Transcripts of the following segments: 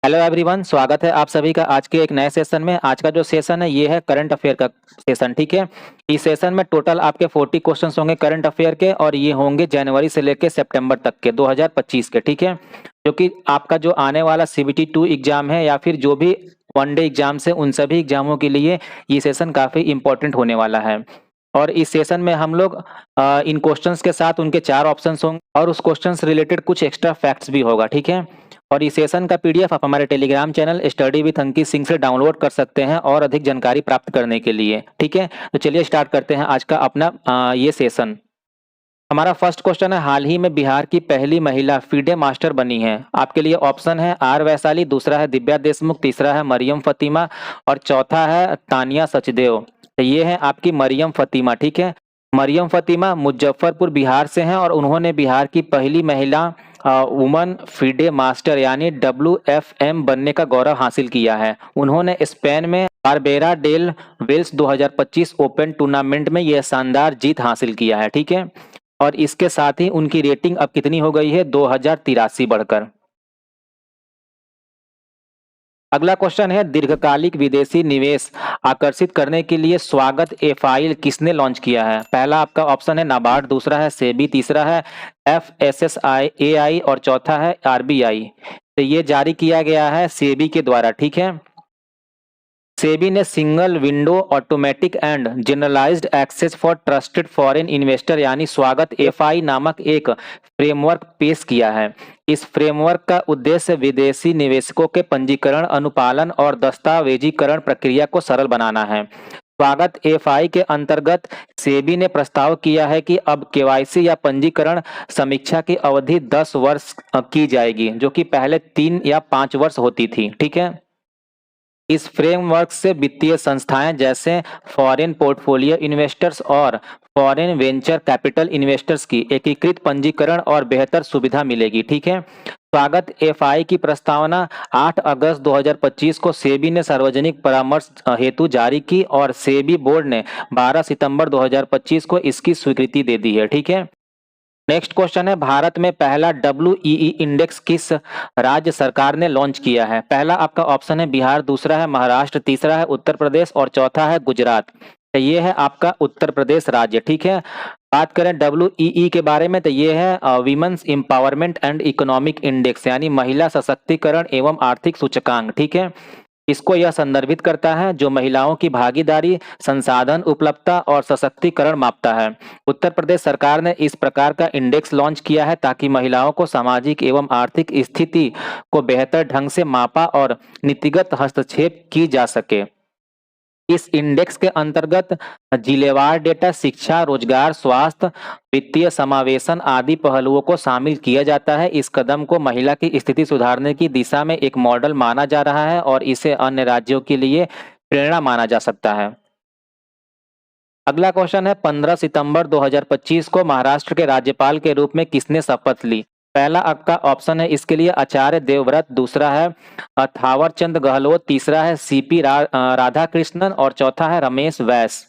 Hello everyone, स्वागत है आप सभी का आज के एक नए सेशन में। आज का जो सेशन है ये है करंट अफेयर का सेशन। ठीक है, इस सेशन में टोटल आपके 40 क्वेश्चंस होंगे करंट अफेयर के, और ये होंगे जनवरी से लेकर सितंबर तक के 2025 के। ठीक है, जो कि आपका जो आने वाला CBT 2 एग्जाम है या फिर जो भी वनडे एग्जाम है उन सभी एग्जामों के लिए ये सेशन काफ़ी इंपॉर्टेंट होने वाला है। और इस सेशन में हम लोग इन क्वेश्चंस के साथ उनके 4 ऑप्शंस होंगे और उस क्वेश्चन से रिलेटेड कुछ एक्स्ट्रा फैक्ट्स भी होगा। ठीक है, और इस सेशन का PDF आप हमारे Telegram channel study with Ankit Singh से डाउनलोड कर सकते हैं और अधिक जानकारी प्राप्त करने के लिए। ठीक है, तो चलिए स्टार्ट करते हैं आज का अपना ये सेशन। हमारा फर्स्ट क्वेश्चन है, हाल ही में बिहार की पहली महिला FIDE मास्टर बनी है। आपके लिए ऑप्शन है R वैशाली, दूसरा है दिव्या देशमुख, तीसरा है मरियम फतिमा और चौथा है तानिया सचदेव। तो ये है आपकी मरियम फतिमा। ठीक है, मरियम फतिमा मुजफ्फरपुर बिहार से हैं और उन्होंने बिहार की पहली महिला वुमन FIDE मास्टर यानी WFM बनने का गौरव हासिल किया है। उन्होंने स्पेन में Barbera del Valles 2025 open tournament में यह शानदार जीत हासिल किया है। ठीक है, और इसके साथ ही उनकी रेटिंग अब कितनी हो गई है, 2083 बढ़कर। अगला क्वेश्चन है, दीर्घकालिक विदेशी निवेश आकर्षित करने के लिए स्वागत एफआई किसने लॉन्च किया है। पहला आपका ऑप्शन है नाबार्ड, दूसरा है सेबी, तीसरा है FSSAI और चौथा है RBI। तो ये जारी किया गया है सेबी के द्वारा। ठीक है, सेबी ने single window automatic and generalized access for trusted foreign investor यानी स्वागत एफआई नामक एक फ्रेमवर्क पेश किया है। इस फ्रेमवर्क का उद्देश्य विदेशी निवेशकों के पंजीकरण, अनुपालन और दस्तावेजीकरण प्रक्रिया को सरल बनाना है। स्वागत एफआई के अंतर्गत सेबी ने प्रस्ताव किया है कि अब केवाईसी या पंजीकरण समीक्षा की अवधि 10 वर्ष की जाएगी, जो कि पहले 3 या 5 वर्ष होती थी। ठीक है, इस फ्रेमवर्क से वित्तीय संस्थाएं जैसे फॉरेन पोर्टफोलियो इन्वेस्टर्स और फॉरेन वेंचर कैपिटल इन्वेस्टर्स की एकीकृत पंजीकरण और बेहतर सुविधा मिलेगी। ठीक है, स्वागत एफआई की प्रस्तावना 8 अगस्त 2025 को सेबी ने सार्वजनिक परामर्श हेतु जारी की और सेबी बोर्ड ने 12 सितंबर 2025 को इसकी स्वीकृति दे दी है। ठीक है, नेक्स्ट क्वेश्चन है, भारत में पहला WEE इंडेक्स किस राज्य सरकार ने लॉन्च किया है। पहला आपका ऑप्शन है बिहार, दूसरा है महाराष्ट्र, तीसरा है उत्तर प्रदेश और चौथा है गुजरात। तो ये है आपका उत्तर प्रदेश राज्य। ठीक है, बात करें WEE के बारे में तो ये है women's empowerment and economic index यानी महिला सशक्तिकरण एवं आर्थिक सूचकांक। ठीक है, इसको यह संदर्भित करता है जो महिलाओं की भागीदारी, संसाधन उपलब्धता और सशक्तिकरण मापता है। उत्तर प्रदेश सरकार ने इस प्रकार का इंडेक्स लॉन्च किया है ताकि महिलाओं को सामाजिक एवं आर्थिक स्थिति को बेहतर ढंग से मापा और नीतिगत हस्तक्षेप की जा सके। इस इंडेक्स के अंतर्गत जिलेवार डेटा, शिक्षा, रोजगार, स्वास्थ्य, वित्तीय समावेशन आदि पहलुओं को शामिल किया जाता है। इस कदम को महिला की स्थिति सुधारने की दिशा में एक मॉडल माना जा रहा है और इसे अन्य राज्यों के लिए प्रेरणा माना जा सकता है। अगला क्वेश्चन है, 15 सितंबर 2025 को महाराष्ट्र के राज्यपाल के रूप में किसने शपथ ली। पहला आपका ऑप्शन है इसके लिए आचार्य देवव्रत, दूसरा है थावरचंद गहलोत, तीसरा है CP राधाकृष्णन और चौथा है रमेश बैस।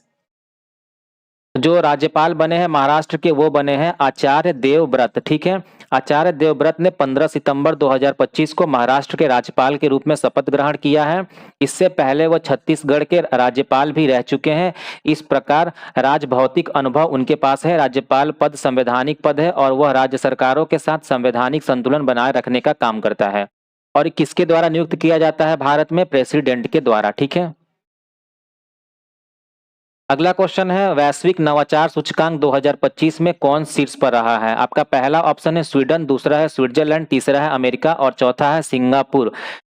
जो राज्यपाल बने हैं महाराष्ट्र के वो बने हैं आचार्य देवव्रत। ठीक है, आचार्य देवव्रत ने 15 सितंबर 2025 को महाराष्ट्र के राज्यपाल के रूप में शपथ ग्रहण किया है। इससे पहले वो छत्तीसगढ़ के राज्यपाल भी रह चुके हैं। इस प्रकार राजभौतिक अनुभव उनके पास है। राज्यपाल पद संवैधानिक पद है और वह राज्य सरकारों के साथ संवैधानिक संतुलन बनाए रखने का काम करता है। और किसके द्वारा नियुक्त किया जाता है भारत में, प्रेसिडेंट के द्वारा। ठीक है, अगला क्वेश्चन है, वैश्विक नवाचार सूचकांक 2025 में कौन शीर्ष पर रहा है। आपका पहला ऑप्शन है स्वीडन, दूसरा है स्विट्जरलैंड, तीसरा है अमेरिका और चौथा है सिंगापुर।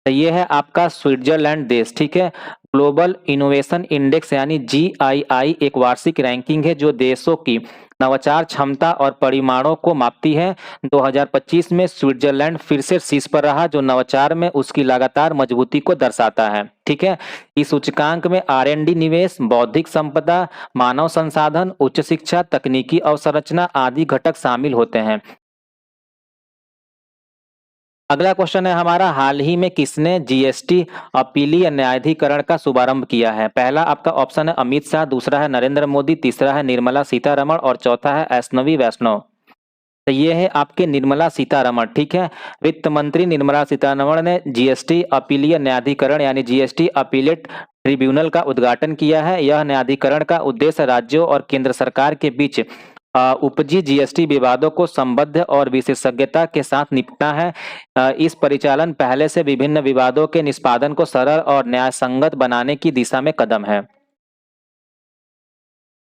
तो ये है आपका स्विट्जरलैंड देश। ठीक है, ग्लोबल इनोवेशन इंडेक्स यानी GII एक वार्षिक रैंकिंग है जो देशों की नवाचार क्षमता और परिमाणों को मापती है। 2025 में स्विट्जरलैंड फिर से शीर्ष पर रहा जो नवाचार में उसकी लगातार मजबूती को दर्शाता है। ठीक है, इस सूचकांक में R&D निवेश, बौद्धिक संपदा, मानव संसाधन, उच्च शिक्षा, तकनीकी अवसंरचना आदि घटक शामिल होते हैं। अगला क्वेश्चन है हमारा, हाल ही में किसने GST अपीलीय न्यायाधिकरण का शुभारंभ किया है। पहला आपका ऑप्शन है अमित शाह, दूसरा है नरेंद्र मोदी, तीसरा है निर्मला सीतारमण और चौथा है अश्विनी वैष्णव। तो ये है आपके निर्मला सीतारमण, ठीक है। वित्त मंत्री निर्मला सीतारमण ने जीएसटी अपीलीय न्यायाधिकरण यानी जीएसटी अपीलेट ट्रिब्यूनल का उद्घाटन किया है। यह न्यायाधिकरण का उद्देश्य राज्यों और केंद्र सरकार के बीच उपजी जीएसटी विवादों को संबद्ध और विशेषज्ञता के साथ निपटना है। इस परिचालन पहले से विभिन्न विवादों के निष्पादन को सरल और न्यायसंगत बनाने की दिशा में कदम है।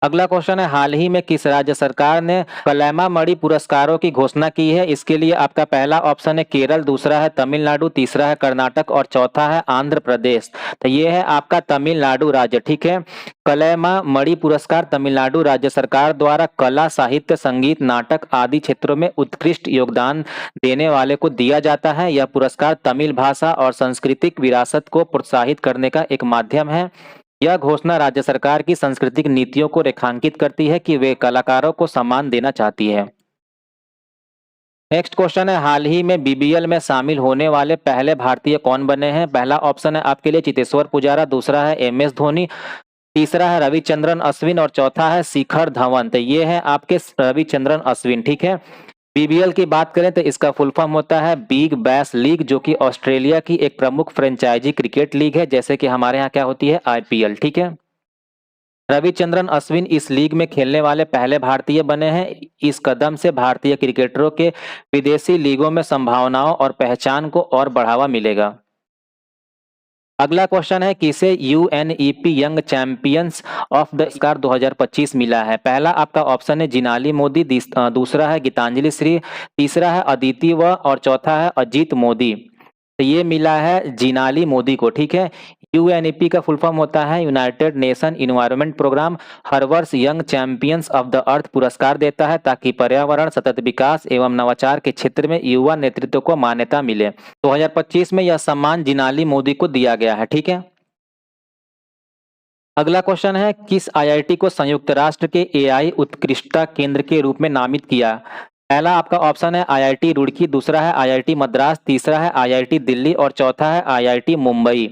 अगला क्वेश्चन है, हाल ही में किस राज्य सरकार ने कलैमामणि पुरस्कारों की घोषणा की है? इसके लिए आपका पहला ऑप्शन है केरल, दूसरा है तमिलनाडु, तीसरा है कर्नाटक और चौथा है आंध्र प्रदेश। तो ये है आपका तमिलनाडु राज्य, ठीक है। कलैमामणि पुरस्कार तमिलनाडु राज्य सरकार द्वारा कला, साहित्य, संगीत, नाटक आदि क्षेत्रों में उत्कृष्ट योगदान देने वाले को दिया जाता है। यह पुरस्कार तमिल भाषा और सांस्कृतिक विरासत को प्रोत्साहित करने का एक माध्यम है। यह घोषणा राज्य सरकार की सांस्कृतिक नीतियों को रेखांकित करती है कि वे कलाकारों को सम्मान देना चाहती है। नेक्स्ट क्वेश्चन है, हाल ही में बीबीएल में शामिल होने वाले पहले भारतीय कौन बने हैं? पहला ऑप्शन है आपके लिए चेतेश्वर पुजारा, दूसरा है एमएस धोनी, तीसरा है रविचंद्रन अश्विन और चौथा है शिखर धवन। तो ये है आपके रविचंद्रन अश्विन, ठीक है। बीबीएल की बात करें तो इसका फुल फॉर्म होता है बिग बैश लीग, जो कि ऑस्ट्रेलिया की एक प्रमुख फ्रेंचाइजी क्रिकेट लीग है, जैसे कि हमारे यहाँ क्या होती है आईपीएल, ठीक है। रविचंद्रन अश्विन इस लीग में खेलने वाले पहले भारतीय बने हैं। इस कदम से भारतीय क्रिकेटरों के विदेशी लीगों में संभावनाओं और पहचान को और बढ़ावा मिलेगा। अगला क्वेश्चन है, किसे UNEP young champions of the scar 2025 मिला है? पहला आपका ऑप्शन है जिनाली मोदी, दूसरा है गीतांजलि श्री, तीसरा है अदिति व और चौथा है अजीत मोदी। तो ये मिला है जिनाली मोदी को, ठीक है। यूएनईपी का फुल फॉर्म होता है यूनाइटेड नेशन इन्वायरमेंट प्रोग्राम। हर वर्ष young champions of the earth पुरस्कार देता है ताकि पर्यावरण, सतत विकास एवं नवाचार के क्षेत्र में युवा नेतृत्व को मान्यता मिले। 2025 में यह सम्मान जिनाली मोदी को दिया गया है, ठीक है। अगला क्वेश्चन है, किस आईआईटी को संयुक्त राष्ट्र के एआई उत्कृष्टता केंद्र के रूप में नामित किया? पहला आपका ऑप्शन है आईआईटी रुड़की, दूसरा है आईआईटी मद्रास, तीसरा है आईआईटी दिल्ली और चौथा है आईआईटी मुंबई।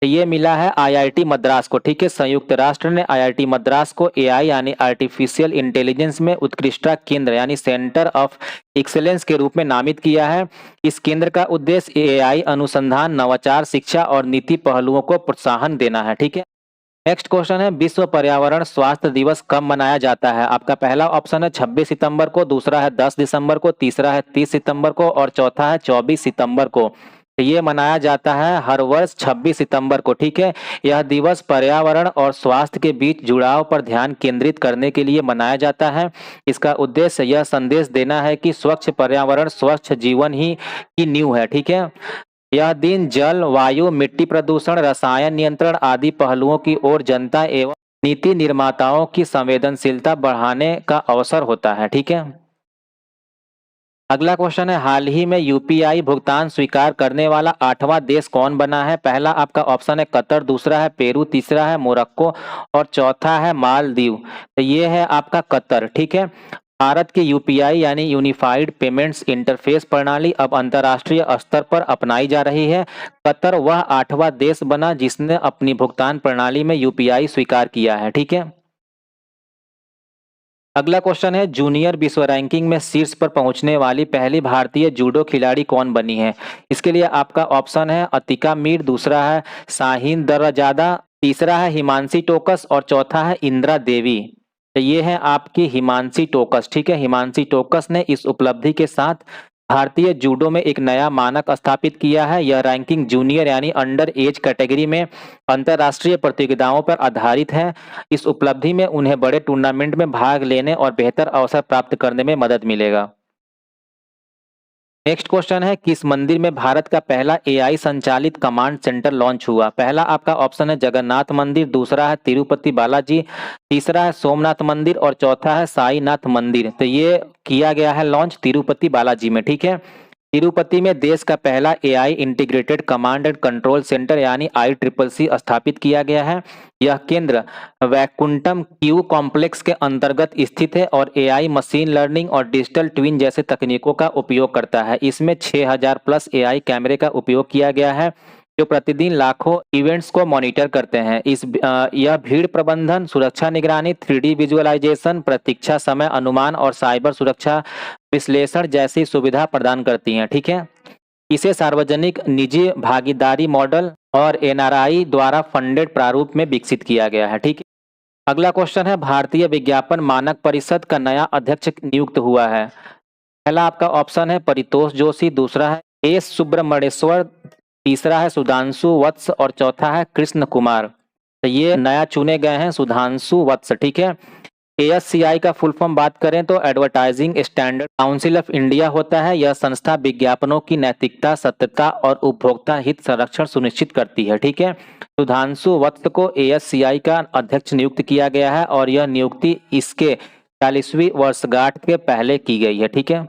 तो ये मिला है आईआईटी मद्रास को, ठीक है। संयुक्त राष्ट्र ने आईआईटी मद्रास को एआई यानी आर्टिफिशियल इंटेलिजेंस में उत्कृष्टता केंद्र यानी सेंटर ऑफ एक्सेलेंस के रूप में नामित किया है। इस केंद्र का उद्देश्य एआई अनुसंधान, नवाचार, शिक्षा और नीति पहलुओं को प्रोत्साहन देना है, ठीक है। नेक्स्ट क्वेश्चन है, विश्व पर्यावरण स्वास्थ्य दिवस कब मनाया जाता है? आपका पहला ऑप्शन है 26 सितंबर को, दूसरा है 10 दिसंबर को, तीसरा है 30 सितंबर को और चौथा है 24 सितंबर को। तो ये मनाया जाता है हर वर्ष 26 सितंबर को, ठीक है। यह दिवस पर्यावरण और स्वास्थ्य के बीच जुड़ाव पर ध्यान केंद्रित करने के लिए मनाया जाता है। इसका उद्देश्य यह संदेश देना है कि स्वच्छ पर्यावरण स्वच्छ जीवन ही की नींव है, ठीक है। यह दिन जल, वायु, मिट्टी प्रदूषण, रसायन नियंत्रण आदि पहलुओं की ओर जनता एवं नीति निर्माताओं की संवेदनशीलता बढ़ाने का अवसर होता है, ठीक है। अगला क्वेश्चन है, हाल ही में यूपीआई भुगतान स्वीकार करने वाला 8वां देश कौन बना है? पहला आपका ऑप्शन है कतर, दूसरा है पेरू, तीसरा है मोरक्को और चौथा है मालदीव। तो ये है आपका कतर, ठीक है। भारत की यूपीआई यानी यूनिफाइड पेमेंट्स इंटरफेस प्रणाली अब अंतर्राष्ट्रीय स्तर पर अपनाई जा रही है। कतर वह 8वां देश बना जिसने अपनी भुगतान प्रणाली में यूपीआई स्वीकार किया है, ठीक है। अगला क्वेश्चन है, जूनियर विश्व रैंकिंग में शीर्ष पर पहुंचने वाली पहली भारतीय जूडो खिलाड़ी कौन बनी है? इसके लिए आपका ऑप्शन है अतिका मीर, दूसरा है शाहीन दर्राजादा, तीसरा है हिमांशी टोकस और चौथा है इंदिरा देवी। तो ये है आपकी हिमांशी टोकस, ठीक है। हिमांशी टोकस ने इस उपलब्धि के साथ भारतीय जूडो में एक नया मानक स्थापित किया है। यह रैंकिंग जूनियर यानी अंडर एज कैटेगरी में अंतर्राष्ट्रीय प्रतियोगिताओं पर आधारित है। इस उपलब्धि में उन्हें बड़े टूर्नामेंट में भाग लेने और बेहतर अवसर प्राप्त करने में मदद मिलेगा। नेक्स्ट क्वेश्चन है, किस मंदिर में भारत का पहला एआई संचालित कमांड सेंटर लॉन्च हुआ? पहला आपका ऑप्शन है जगन्नाथ मंदिर, दूसरा है तिरुपति बालाजी, तीसरा है सोमनाथ मंदिर और चौथा है साईनाथ मंदिर। तो ये किया गया है लॉन्च तिरुपति बालाजी में, ठीक है। तिरुपति में देश का पहला AI integrated command and control centre यानी ICCC स्थापित किया गया है। यह केंद्र वैकुंठम क्यू कॉम्प्लेक्स के अंतर्गत स्थित है और एआई, मशीन लर्निंग और डिजिटल ट्विन जैसे तकनीकों का उपयोग करता है। इसमें 6000 प्लस एआई कैमरे का उपयोग किया गया है। जो प्रतिदिन लाखों इवेंट्स को मॉनिटर करते हैं। यह भीड़ प्रबंधन, सुरक्षा निगरानी, 3D विजुअलाइजेशन, प्रतीक्षा समय अनुमान और साइबर सुरक्षा विश्लेषण जैसी सुविधा प्रदान करती हैं। ठीक है, इसे सार्वजनिक निजी भागीदारी मॉडल और एनआरआई द्वारा फंडेड प्रारूप में विकसित किया गया है। ठीक है, अगला क्वेश्चन है, भारतीय विज्ञापन मानक परिषद का नया अध्यक्ष नियुक्त हुआ है। पहला आपका ऑप्शन है परितोष जोशी, दूसरा है एस सुब्रमण्येश्वर, तीसरा है सुधांशु वत्स और चौथा है कृष्ण कुमार। तो ये नया चुने गए हैं सुधांशु वत्स। ठीक है, ASCI का फुल फॉर्म बात करें तो advertising standard council of India होता है। यह संस्था विज्ञापनों की नैतिकता, सत्यता और उपभोक्ता हित संरक्षण सुनिश्चित करती है। ठीक है, सुधांशु वत्स को ASCI का अध्यक्ष नियुक्त किया गया है और यह नियुक्ति इसके 40वीं वर्षगांठ के पहले की गई है। ठीक है,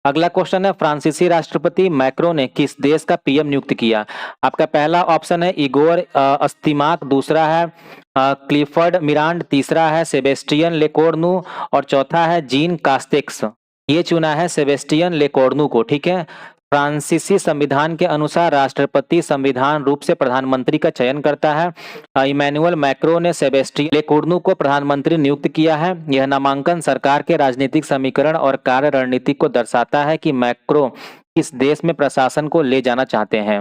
अगला क्वेश्चन है, फ्रांसीसी राष्ट्रपति मैक्रो ने किस देश का PM नियुक्त किया। आपका पहला ऑप्शन है इगोर अस्तिमाक, दूसरा है क्लिफर्ड मिरांड, तीसरा है सेबेस्टियन लेकोर्नू और चौथा है जीन कास्टेक्स। ये चुना है सेबेस्टियन लेकोर्नू को। ठीक है, फ्रांसीसी संविधान के अनुसार राष्ट्रपति संविधान रूप से प्रधानमंत्री का चयन करता है। इमैनुअल मैक्रो ने सेबेस्टियन लेकोर्नू को प्रधानमंत्री नियुक्त किया है। यह नामांकन सरकार के राजनीतिक समीकरण और कार्य रणनीति को दर्शाता है कि मैक्रो किस देश में प्रशासन को ले जाना चाहते हैं।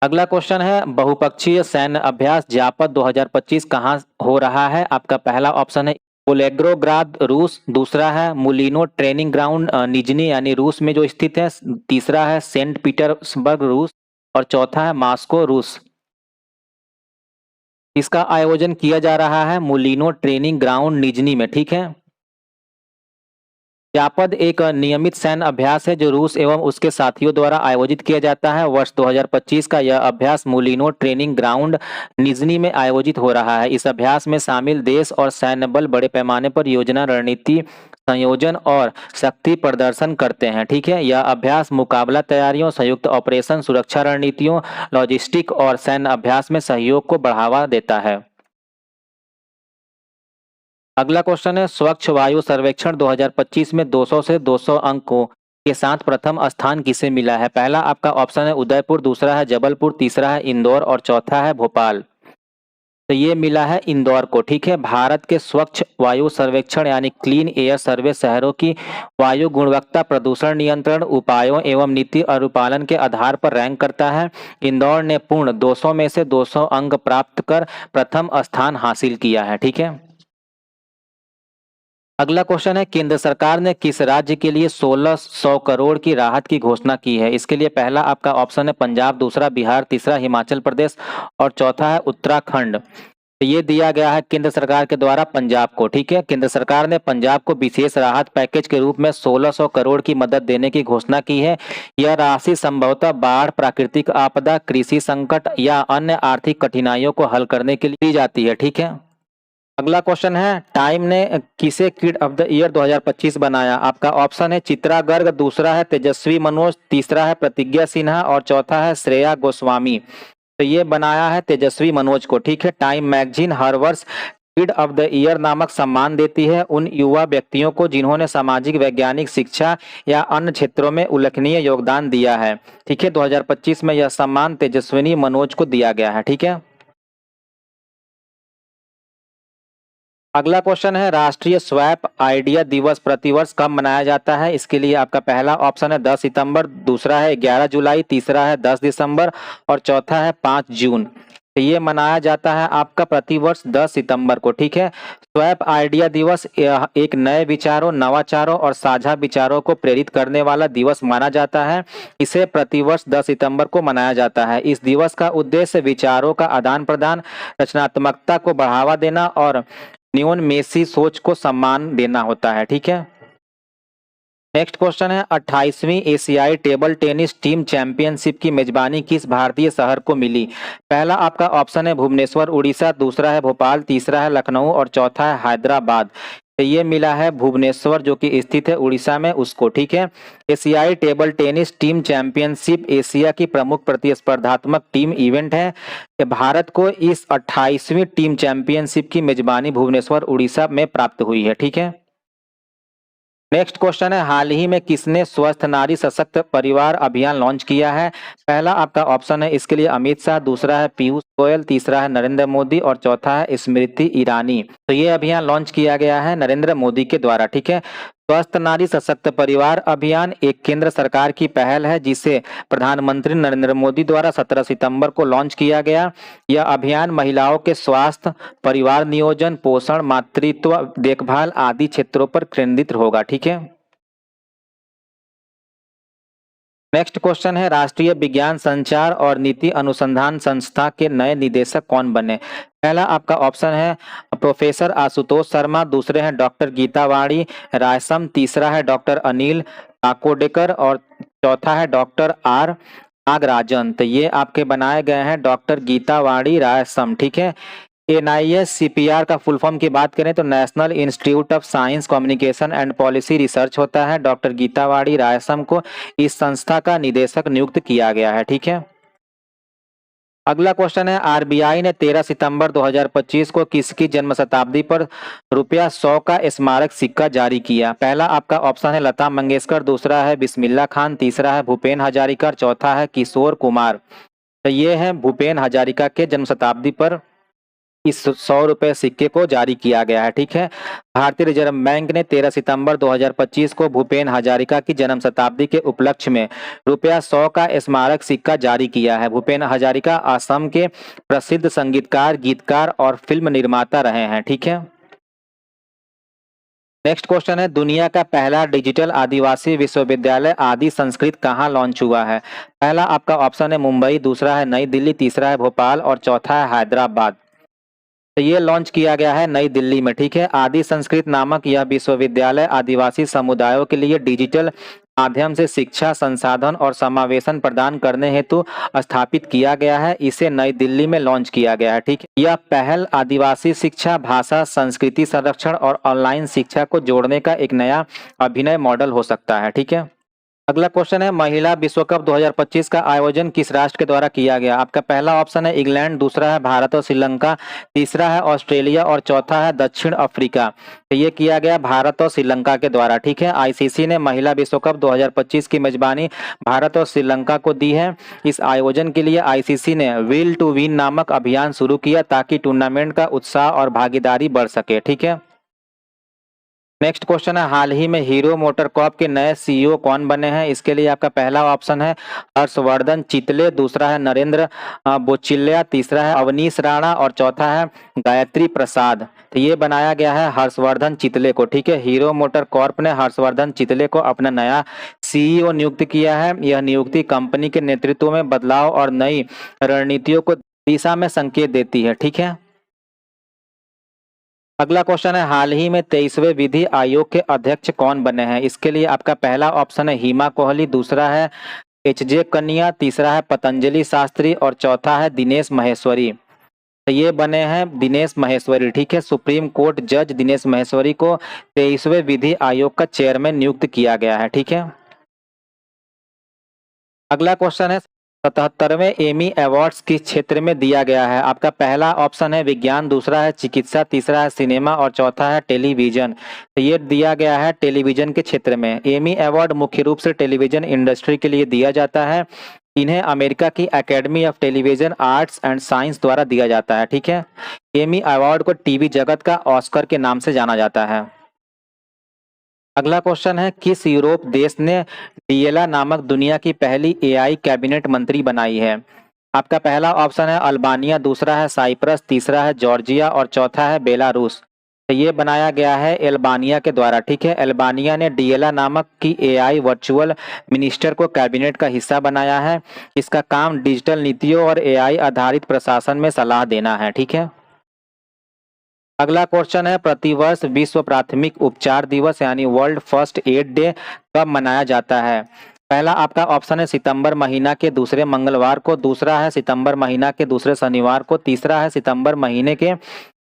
अगला क्वेश्चन है, बहुपक्षीय सैन्य अभ्यास जापद 2025 कहाँ हो रहा है। आपका पहला ऑप्शन है वोल्गोग्राद रूस, दूसरा है मुलिनो ट्रेनिंग ग्राउंड निजनी यानी रूस में जो स्थित है, तीसरा है सेंट पीटर्सबर्ग रूस और चौथा है मॉस्को रूस। इसका आयोजन किया जा रहा है मुलिनो ट्रेनिंग ग्राउंड निजनी में। ठीक है, जापद एक नियमित सैन्य अभ्यास है जो रूस एवं उसके साथियों द्वारा आयोजित किया जाता है। वर्ष 2025 का यह अभ्यास मुलिनो ट्रेनिंग ग्राउंड निजनी में आयोजित हो रहा है। इस अभ्यास में शामिल देश और सैन्य बल बड़े पैमाने पर योजना, रणनीति संयोजन और शक्ति प्रदर्शन करते हैं। ठीक है, यह अभ्यास मुकाबला तैयारियों, संयुक्त ऑपरेशन, सुरक्षा रणनीतियों, लॉजिस्टिक और सैन्य अभ्यास में सहयोग को बढ़ावा देता है। अगला क्वेश्चन है, स्वच्छ वायु सर्वेक्षण 2025 में 200 से 200 अंकों के साथ प्रथम स्थान किसे मिला है। पहला आपका ऑप्शन है उदयपुर, दूसरा है जबलपुर, तीसरा है इंदौर और चौथा है भोपाल। तो ये मिला है इंदौर को। ठीक है, भारत के स्वच्छ वायु सर्वेक्षण यानी क्लीन एयर सर्वे शहरों की वायु गुणवत्ता, प्रदूषण नियंत्रण उपायों एवं नीति अनुपालन के आधार पर रैंक करता है। इंदौर ने पूर्ण 200 में से 200 अंक प्राप्त कर प्रथम स्थान हासिल किया है। ठीक है, अगला क्वेश्चन है, केंद्र सरकार ने किस राज्य के लिए 1600 करोड़ की राहत की घोषणा की है। इसके लिए पहला आपका ऑप्शन है पंजाब, दूसरा बिहार, तीसरा हिमाचल प्रदेश और चौथा है उत्तराखंड। तो ये दिया गया है केंद्र सरकार के द्वारा पंजाब को। ठीक है, केंद्र सरकार ने पंजाब को विशेष राहत पैकेज के रूप में 1600 करोड़ की मदद देने की घोषणा की है। यह राशि संभवतः बाढ़, प्राकृतिक आपदा, कृषि संकट या अन्य आर्थिक कठिनाइयों को हल करने के लिए दी जाती है। ठीक है, अगला क्वेश्चन है, टाइम ने किसे किड ऑफ द ईयर 2025 बनाया। आपका ऑप्शन है चित्रा गर्ग, दूसरा है तेजस्वी मनोज, तीसरा है प्रतिज्ञा सिन्हा और चौथा है श्रेया गोस्वामी। तो ये बनाया है तेजस्वी मनोज को। ठीक है, टाइम मैगजीन हर वर्ष किड ऑफ द ईयर नामक सम्मान देती है उन युवा व्यक्तियों को जिन्होंने सामाजिक, वैज्ञानिक, शिक्षा या अन्य क्षेत्रों में उल्लेखनीय योगदान दिया है। ठीक है, 2025 में यह सम्मान तेजस्विनी मनोज को दिया गया है। ठीक है, अगला क्वेश्चन है, राष्ट्रीय स्वैप आइडिया दिवस प्रतिवर्ष कब मनाया जाता है। इसके लिए आपका पहला ऑप्शन है 10 सितंबर, दूसरा है 11 जुलाई, तीसरा है 10 दिसंबर और चौथा है 5 जून। तो ये मनाया जाता है आपका प्रतिवर्ष 10 सितंबर को। ठीक है, स्वैप आइडिया दिवस एक नए विचारों, नवाचारों और साझा विचारों को प्रेरित करने वाला दिवस माना जाता है। इसे प्रतिवर्ष 10 सितंबर को मनाया जाता है। इस दिवस का उद्देश्य विचारों का आदान प्रदान, रचनात्मकता को बढ़ावा देना और न्योनमेसी सोच को सम्मान देना होता है। ठीक है, नेक्स्ट क्वेश्चन है, 28वीं एशियाई टेबल टेनिस टीम चैंपियनशिप की मेजबानी किस भारतीय शहर को मिली। पहला आपका ऑप्शन है भुवनेश्वर उड़ीसा, दूसरा है भोपाल, तीसरा है लखनऊ और चौथा है हैदराबाद। तो ये मिला है भुवनेश्वर जो कि स्थित है उड़ीसा में उसको। ठीक है, एशियाई table tennis team championship Asia की प्रमुख प्रतिस्पर्धात्मक टीम इवेंट है। भारत को इस 28वीं टीम चैंपियनशिप की मेजबानी भुवनेश्वर उड़ीसा में प्राप्त हुई है। ठीक है, नेक्स्ट क्वेश्चन है, हाल ही में किसने स्वस्थ नारी सशक्त परिवार अभियान लॉन्च किया है? पहला आपका ऑप्शन है इसके लिए अमित शाह, दूसरा है पीयूष गोयल, तीसरा है नरेंद्र मोदी और चौथा है स्मृति ईरानी। तो ये अभियान लॉन्च किया गया है नरेंद्र मोदी के द्वारा, ठीक है। स्वस्थ नारी सशक्त परिवार अभियान एक केंद्र सरकार की पहल है जिसे प्रधानमंत्री नरेंद्र मोदी द्वारा 17 सितंबर को लॉन्च किया गया। यह अभियान महिलाओं के स्वास्थ्य, परिवार नियोजन, पोषण, मातृत्व देखभाल आदि क्षेत्रों पर केंद्रित होगा, ठीक है। नेक्स्ट क्वेश्चन है, राष्ट्रीय विज्ञान संचार और नीति अनुसंधान संस्था के नए निदेशक कौन बने? पहला आपका ऑप्शन है प्रोफेसर आशुतोष शर्मा, दूसरे हैं डॉक्टर गीतावाणी रायसम, तीसरा है डॉक्टर अनिल काकोडेकर और चौथा है डॉक्टर आर नागराजन। तो ये आपके बनाए गए हैं डॉक्टर गीतावाणी रायसम, ठीक है। NIS CPR का फुल फॉर्म की बात करें तो national institute of science communication and policy research होता है। डॉक्टर गीतावाणी रायसम को इस संस्था का निदेशक नियुक्त किया गया है, ठीक है। अगला क्वेश्चन है, RBI ने 13 सितंबर 2025 को किसकी जन्म शताब्दी पर ₹100 का स्मारक सिक्का जारी किया? पहला आपका ऑप्शन है लता मंगेशकर, दूसरा है बिस्मिल्लाह खान, तीसरा है भूपेन हजारिका, चौथा है किशोर कुमार। तो ये है भूपेन हजारिका के जन्म शताब्दी पर इस 100 रुपए सिक्के को जारी किया गया है, ठीक है। भारतीय रिजर्व बैंक ने 13 सितंबर 2025 को भूपेन हजारिका की जन्म शताब्दी के उपलक्ष्य में ₹100 का स्मारक सिक्का जारी किया है। भूपेन हजारिका असम के प्रसिद्ध संगीतकार, गीतकार और फिल्म निर्माता रहे हैं, ठीक है। नेक्स्ट क्वेश्चन है, दुनिया का पहला डिजिटल आदिवासी विश्वविद्यालय आदि संस्कृत कहाँ लॉन्च हुआ है? पहला आपका ऑप्शन है मुंबई, दूसरा है नई दिल्ली, तीसरा है भोपाल और चौथा है हैदराबाद। तो ये लॉन्च किया गया है नई दिल्ली में, ठीक है। आदि संस्कृत नामक यह विश्वविद्यालय आदिवासी समुदायों के लिए डिजिटल माध्यम से शिक्षा, संसाधन और समावेशन प्रदान करने हेतु स्थापित किया गया है। इसे नई दिल्ली में लॉन्च किया गया है, ठीक है। यह पहल आदिवासी शिक्षा, भाषा, संस्कृति संरक्षण और ऑनलाइन शिक्षा को जोड़ने का एक नया अभिनव मॉडल हो सकता है, ठीक है। अगला क्वेश्चन है, महिला विश्व कप 2025 का आयोजन किस राष्ट्र के द्वारा किया गया? आपका पहला ऑप्शन है इंग्लैंड, दूसरा है भारत और श्रीलंका, तीसरा है ऑस्ट्रेलिया और चौथा है दक्षिण अफ्रीका। तो ये किया गया भारत और श्रीलंका के द्वारा, ठीक है। ICC ने महिला विश्व कप 2025 की मेजबानी भारत और श्रीलंका को दी है। इस आयोजन के लिए ICC ने विल टू विन नामक अभियान शुरू किया ताकि टूर्नामेंट का उत्साह और भागीदारी बढ़ सके, ठीक है। नेक्स्ट क्वेश्चन है, हाल ही में हीरो मोटरकॉर्प के नए CEO कौन बने हैं? इसके लिए आपका पहला ऑप्शन है हर्षवर्धन चितले, दूसरा है नरेंद्र बोचिल्ला, तीसरा है अवनीश राणा और चौथा है गायत्री प्रसाद। तो ये बनाया गया है हर्षवर्धन चितले को, ठीक है। हीरो मोटरकॉर्प ने हर्षवर्धन चितले को अपना नया CEO नियुक्त किया है। यह नियुक्ति कंपनी के नेतृत्व में बदलाव और नई रणनीतियों को दिशा में संकेत देती है, ठीक है। अगला क्वेश्चन है, हाल ही में 23वें विधि आयोग के अध्यक्ष कौन बने हैं? इसके लिए आपका पहला ऑप्शन है हिमा कोहली, दूसरा है HJ कन्या, तीसरा है पतंजलि शास्त्री और चौथा है दिनेश महेश्वरी। तो ये बने हैं दिनेश महेश्वरी, ठीक है। सुप्रीम कोर्ट जज दिनेश महेश्वरी को 23वें विधि आयोग का चेयरमैन नियुक्त किया गया है, ठीक है। अगला क्वेश्चन है, 77वें एमी अवार्ड्स किस क्षेत्र में दिया गया है? आपका पहला ऑप्शन है विज्ञान, दूसरा है चिकित्सा, तीसरा है सिनेमा और चौथा है टेलीविजन। तो ये दिया गया है टेलीविजन के क्षेत्र में। एमी अवार्ड मुख्य रूप से टेलीविजन इंडस्ट्री के लिए दिया जाता है। इन्हें अमेरिका की academy of television arts and science द्वारा दिया जाता है, ठीक है। एमी अवार्ड को टीवी जगत का ऑस्कर के नाम से जाना जाता है। अगला क्वेश्चन है, किस यूरोप देश ने डिएला नामक दुनिया की पहली AI कैबिनेट मंत्री बनाई है? आपका पहला ऑप्शन है अल्बानिया, दूसरा है साइप्रस, तीसरा है जॉर्जिया और चौथा है बेलारूस। तो ये बनाया गया है अल्बानिया के द्वारा, ठीक है। अल्बानिया ने डिएला नामक की AI वर्चुअल मिनिस्टर को कैबिनेट का हिस्सा बनाया है। इसका काम डिजिटल नीतियों और AI आधारित प्रशासन में सलाह देना है, ठीक है। अगला क्वेश्चन है, प्रतिवर्ष विश्व प्राथमिक उपचार दिवस यानी वर्ल्ड फर्स्ट एड डे कब मनाया जाता है? पहला आपका ऑप्शन है सितंबर महीना के दूसरे मंगलवार को, दूसरा है सितंबर महीना के दूसरे शनिवार को, तीसरा है सितंबर महीने के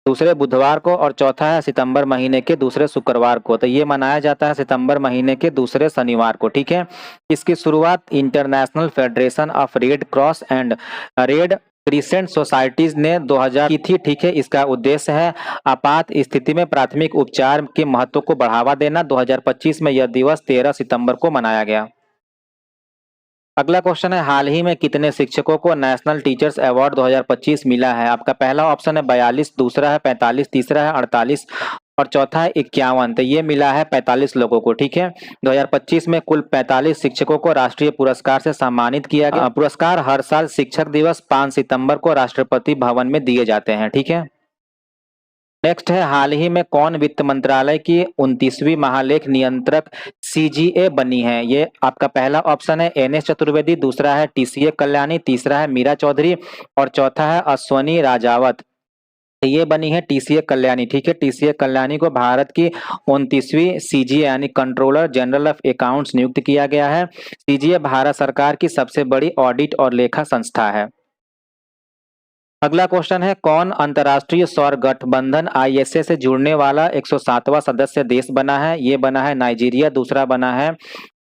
दूसरे बुधवार को और चौथा है सितंबर महीने के दूसरे शुक्रवार को। तो ये मनाया जाता है सितंबर महीने के दूसरे शनिवार को, ठीक है। इसकी शुरुआत international federation of red cross and red crescent societies ने 2000 की थी, ठीक है। इसका उद्देश्य है आपात स्थिति में प्राथमिक उपचार के महत्व को बढ़ावा देना। 2025 में यह दिवस 13 सितंबर को मनाया गया। अगला क्वेश्चन है, हाल ही में कितने शिक्षकों को नेशनल टीचर्स अवार्ड 2025 मिला है? आपका पहला ऑप्शन है 42, दूसरा है 45, तीसरा है 48 और चौथा है 51। तो ये मिला है 45 लोगों को, ठीक है। 2025 में कुल 45 शिक्षकों को राष्ट्रीय पुरस्कार से सम्मानित किया गया। पुरस्कार हर साल शिक्षक दिवस 5 सितंबर को राष्ट्रपति भवन में दिए जाते हैं, ठीक है। नेक्स्ट है, हाल ही में कौन वित्त मंत्रालय की 29वीं महालेख नियंत्रक सीजीए बनी है? ये आपका पहला ऑप्शन है एनएस चतुर्वेदी, दूसरा है टीसीए कल्याणी, तीसरा है मीरा चौधरी और चौथा है अश्वनी राजावत। ये बनी है टीसीए कल्याणी, ठीक है। टीसीए कल्याणी को भारत की 29वीं सीजीए यानी कंट्रोलर जनरल ऑफ अकाउंट्स नियुक्त किया गया है। सीजीए भारत सरकार की सबसे बड़ी ऑडिट और लेखा संस्था है। अगला क्वेश्चन है, कौन अंतर्राष्ट्रीय सौर गठबंधन आईएसए से जुड़ने वाला 107वां सदस्य देश बना है? ये बना है नाइजीरिया, दूसरा बना है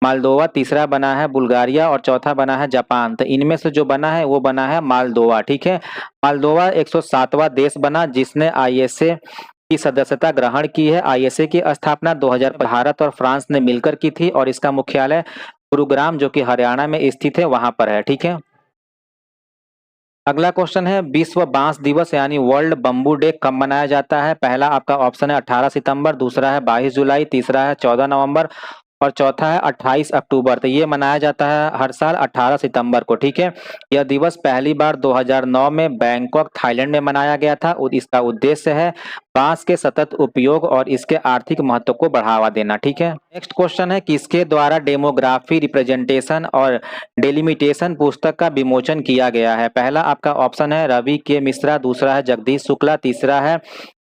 मालदोवा, तीसरा बना है बुल्गारिया और चौथा बना है जापान। तो इनमें से जो बना है वो बना है मालदोवा, ठीक है। मालदोवा 107वां देश बना जिसने आईएसए की सदस्यता ग्रहण की है। आईएसए की स्थापना 2000 भारत और फ्रांस ने मिलकर की थी और इसका मुख्यालय गुरुग्राम जो कि हरियाणा में स्थित है वहां पर है, ठीक है। अगला क्वेश्चन है, विश्व बांस दिवस यानी वर्ल्ड बम्बू डे कब मनाया जाता है? पहला आपका ऑप्शन है 18 सितंबर, दूसरा है 22 जुलाई, तीसरा है 14 नवंबर और चौथा है 28 अक्टूबर। तो ये मनाया जाता है हर साल 18 सितंबर को, ठीक है। यह दिवस पहली बार 2009 में बैंकॉक थाईलैंड में मनाया गया था और इसका उद्देश्य है बांस के सतत उपयोग और इसके आर्थिक महत्व को बढ़ावा देना, ठीक है। नेक्स्ट क्वेश्चन है, किसके द्वारा डेमोग्राफी रिप्रेजेंटेशन और डेलिमिटेशन पुस्तक का विमोचन किया गया है? पहला आपका ऑप्शन है रवि के मिश्रा, दूसरा है जगदीश शुक्ला, तीसरा है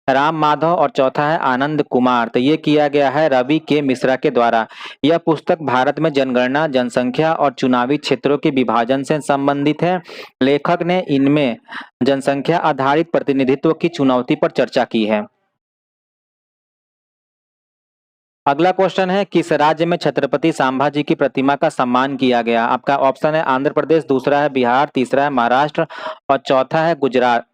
राम माधव और चौथा है आनंद कुमार। तो ये किया गया है रवि के मिश्रा के द्वारा। यह पुस्तक भारत में जनगणना, जनसंख्या और चुनावी क्षेत्रों के विभाजन से संबंधित है। लेखक ने इनमें जनसंख्या आधारित प्रतिनिधित्व की चुनौती पर चर्चा की है। अगला क्वेश्चन है, किस राज्य में छत्रपति संभाजी की प्रतिमा का सम्मान किया गया? आपका ऑप्शन है आंध्र प्रदेश, दूसरा है बिहार, तीसरा है महाराष्ट्र और चौथा है गुजरात।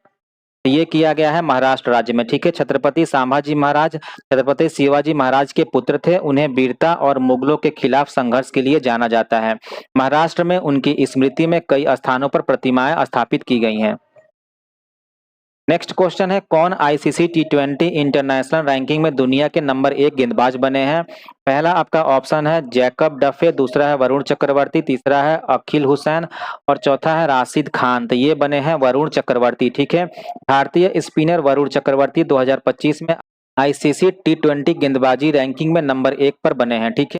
ये किया गया है महाराष्ट्र राज्य में, ठीक है। छत्रपति संभाजी महाराज छत्रपति शिवाजी महाराज के पुत्र थे। उन्हें वीरता और मुगलों के खिलाफ संघर्ष के लिए जाना जाता है। महाराष्ट्र में उनकी स्मृति में कई स्थानों पर प्रतिमाएं स्थापित की गई हैं। नेक्स्ट क्वेश्चन है, कौन आईसीसी टी20 इंटरनेशनल रैंकिंग में दुनिया के नंबर 1 गेंदबाज बने हैं? पहला आपका ऑप्शन है जैकब डफे, दूसरा है वरुण चक्रवर्ती, तीसरा है अखिल हुसैन और चौथा है राशिद खान। तो ये बने हैं वरुण चक्रवर्ती, ठीक है। भारतीय स्पिनर वरुण चक्रवर्ती 2025 में आईसीसी टी20 गेंदबाजी रैंकिंग में नंबर 1 पर बने हैं, ठीक है।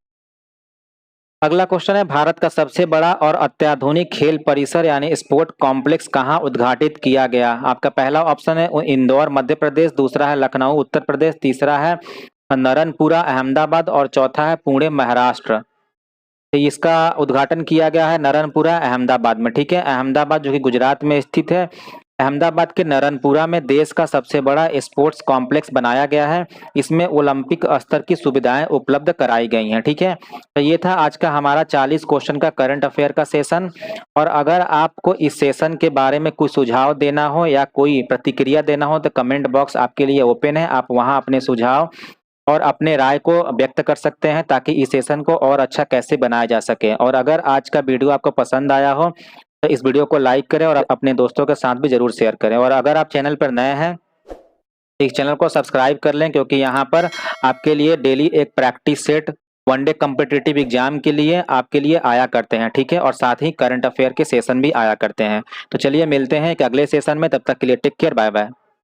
अगला क्वेश्चन है, भारत का सबसे बड़ा और अत्याधुनिक खेल परिसर यानी स्पोर्ट कॉम्प्लेक्स कहाँ उद्घाटित किया गया? आपका पहला ऑप्शन है इंदौर मध्य प्रदेश, दूसरा है लखनऊ उत्तर प्रदेश, तीसरा है नरनपुरा अहमदाबाद और चौथा है पुणे महाराष्ट्र। तो इसका उद्घाटन किया गया है नरनपुरा अहमदाबाद में, ठीक है। अहमदाबाद जो कि गुजरात में स्थित है। अहमदाबाद के नरनपुरा में देश का सबसे बड़ा स्पोर्ट्स कॉम्प्लेक्स बनाया गया है। इसमें ओलंपिक स्तर की सुविधाएं उपलब्ध कराई गई हैं, ठीक है। तो ये था आज का हमारा 40 क्वेश्चन का करंट अफेयर का सेशन। और अगर आपको इस सेशन के बारे में कोई सुझाव देना हो या कोई प्रतिक्रिया देना हो तो कमेंट बॉक्स आपके लिए ओपन है। आप वहां अपने सुझाव और अपने राय को व्यक्त कर सकते हैं ताकि इस सेशन को और अच्छा कैसे बनाया जा सके। और अगर आज का वीडियो आपको पसंद आया हो तो इस वीडियो को लाइक करें और अपने दोस्तों के साथ भी जरूर शेयर करें। और अगर आप चैनल पर नए हैं तो इस चैनल को सब्सक्राइब कर लें क्योंकि यहाँ पर आपके लिए डेली एक practice set one day competitive exam के लिए आपके लिए आया करते हैं, ठीक है। और साथ ही करंट अफेयर के सेशन भी आया करते हैं। तो चलिए मिलते हैं एक अगले सेशन में, तब तक के लिए टेक केयर, बाय बाय।